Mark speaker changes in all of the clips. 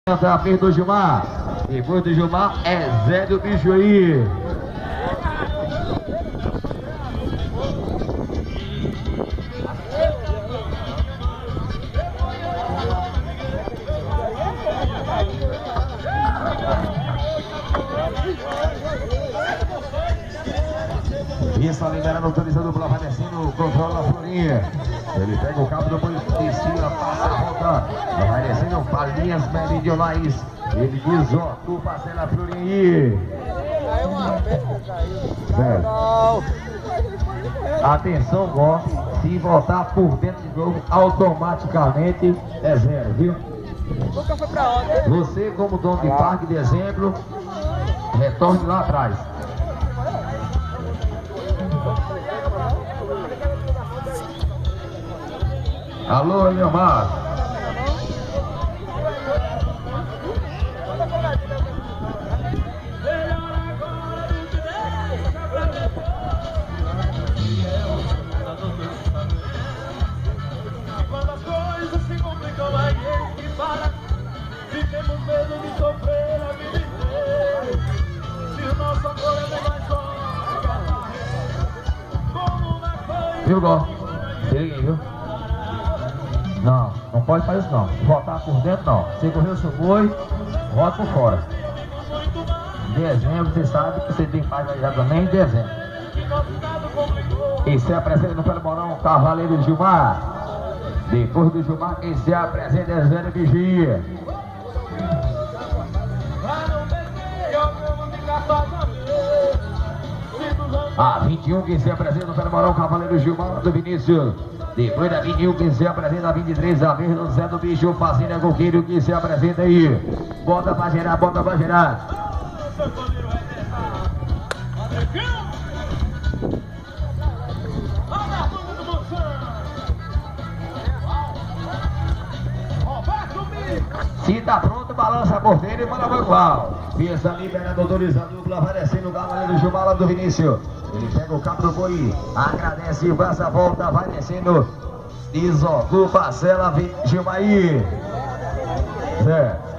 Speaker 1: A frente do Gilmar. Depois do Gilmar é Zé do Bicho aí. Isso, liberando, autorizando o vai descendo, controla a Florinha. Ele pega o cabo do Policia, passa a volta. Vai descendo palinhas meridionais. Ele diz, ó, tu parcela a Florinha. Atenção, ó. Se voltar por dentro do jogo, automaticamente é zero, viu? Você, como dono de parque de exemplo, retorne lá atrás. Alô, Leomar.
Speaker 2: Quando as coisas se complicam, aí que para. Se temos medo de sofrer a vida inteira. Se o nosso amor é mais forte. Como uma coisa.
Speaker 1: Viu, Gó? Peguei, viu? Não, não pode fazer isso não. Voltar por dentro não. Você correu, seu boi, volta por fora. Dezembro, você sabe que você tem paz já também em dezembro. E se apresenta no Pelemorão, Cavaleiro Gilmar. Depois do Gilmar, quem se apresenta é Zé Vigia. A 21 que se apresenta no Pelemorão, Cavaleiro Gilmar do Vinícius. Depois da 21 que se apresenta a 23, a vez do Zé do Bicho, Fazenda Coqueiro que se apresenta aí. Bota pra gerar, bota pra gerar. Se tá pronto, balança a porteira e manda pro qual. Pensa liberando, autorizando, dupla, vai descendo o Cavaleiro Gilmar lá do Vinícius. Ele pega o cabo do boi, agradece e passa a volta, vai descendo. Desocupa, parcela, Gilmar aí. Certo.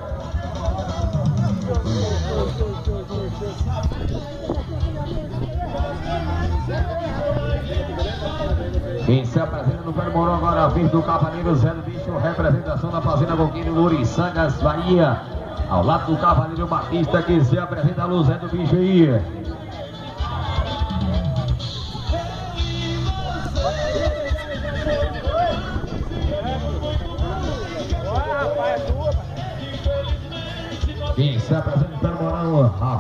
Speaker 1: Quem se apresenta no Pelemorão agora, vez do Cavaleiro Zé do Bicho, representação da Fazenda Coqueiro, Ouriçangas, Bahia. Ao lado do Cavaleiro Batista, que se apresenta a Luz Zé do Bicho aí. Quem se apresenta pelo Morão, a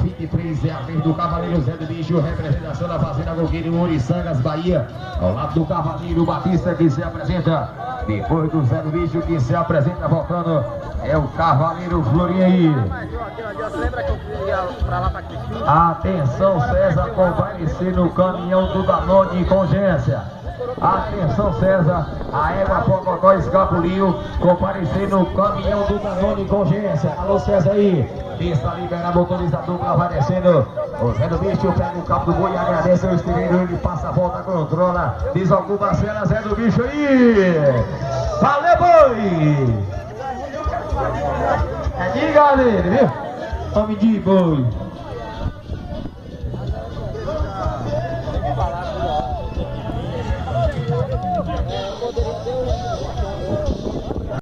Speaker 1: 23 é a vez do Cavaleiro Zé do Bicho, representação da Fazenda Coqueiro, Ouriçangas, Bahia. Ao lado do Cavaleiro Batista, que se apresenta. Depois do Zé do Bicho, que se apresenta voltando, é o Cavaleiro Florinha aí. Atenção, César, comparecer no caminhão do Danone com urgência. Atenção, César, a égua Pocotó escapuliu, comparecer no caminhão do Danone com urgência. Alô, César aí, está liberado, motorizador, vai descendo. O Zé do Bicho pega o cabo do boi, agradece o estileiro, ele passa a volta, controla, desocupa a cena, Zé do Bicho aí. Valeu, boi! É de galera, viu? Homem de boi.